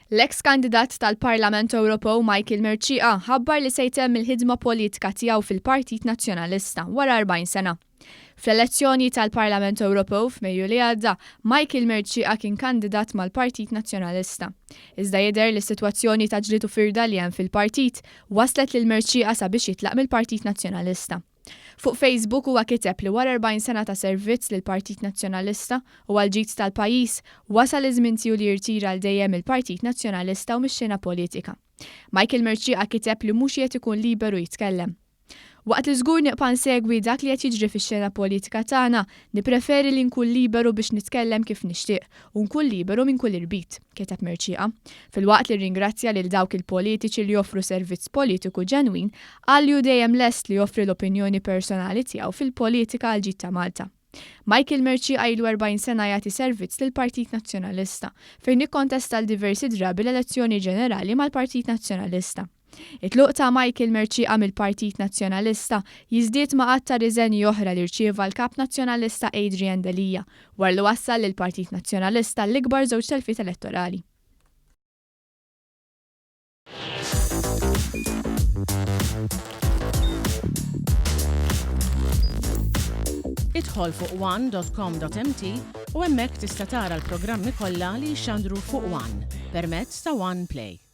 L-eks kandidat tal-Parlament Ewropew Michael Mirċieqa ħabbar li se jtemm il-ħidma politika tiegħu fil-Partit Nazzjonalista wara 40 sena. Fl-elezzjoni tal-Parlament Ewropew f'Mejju li għadda, Michael Mirċieqa kien kandidat mal-Partit Nazzjonalista. Iżda jidher li s-sitwazzjoni ta' ġlied u firda li hemm fil-partit waslet lil Mirċieqa sabiex jitlaq mill-Partit Nazzjonalista. Fuq Facebook huwa kiteb li wara 40 sena ta' servizz lil Partit Nazzjonalista u għal-ġid tal-pajjiż wasal iż-żmien tiegħu li jirtira għal dejjem il-Partit Nazzjonalista u mix-xena politika. Michael Mirċieqa kiteb li mhux qed ikun liberu jitkellem. Waqt li żgur nieqpa' nsegwi dak li qed jiġri fix-xena politika tagħna, nippreferi li nkun liberu biex nitkellem kif nixtieq u nkun liberu minn kull irbit, kiteb Mirċieqa. Filwaqt li ringrazzja lil dawk il-politiċi li joffru servizz politiku ġenwin qal li dejjem lest li joffri l-opinjoni personali tiegħu fil-politika għal ġid ta' Malta. Michael Mirċieqa ilu 40 sena jagħti servizz lill-Partit Nazzjonalista fejn ikkontesta l-diversi drabi l-elezzjoni ġenerali mal-Partit Nazzjonalista. It-tluq ta' Michael Mirċieqa mill-Partit Nazzjonalista jiżdied ma' qatt ta' riżenji oħra li rċieva l-Kap Nazzjonalista Adrian Delija wara li wassal lill-Partit Nazzjonalista l-ikbar żewġ telfiet elettorali. Idħol fuq one.com.mt u hemmhekk tista' tara l-programmi kollha li jxandru fuq One permezz ta' One Play.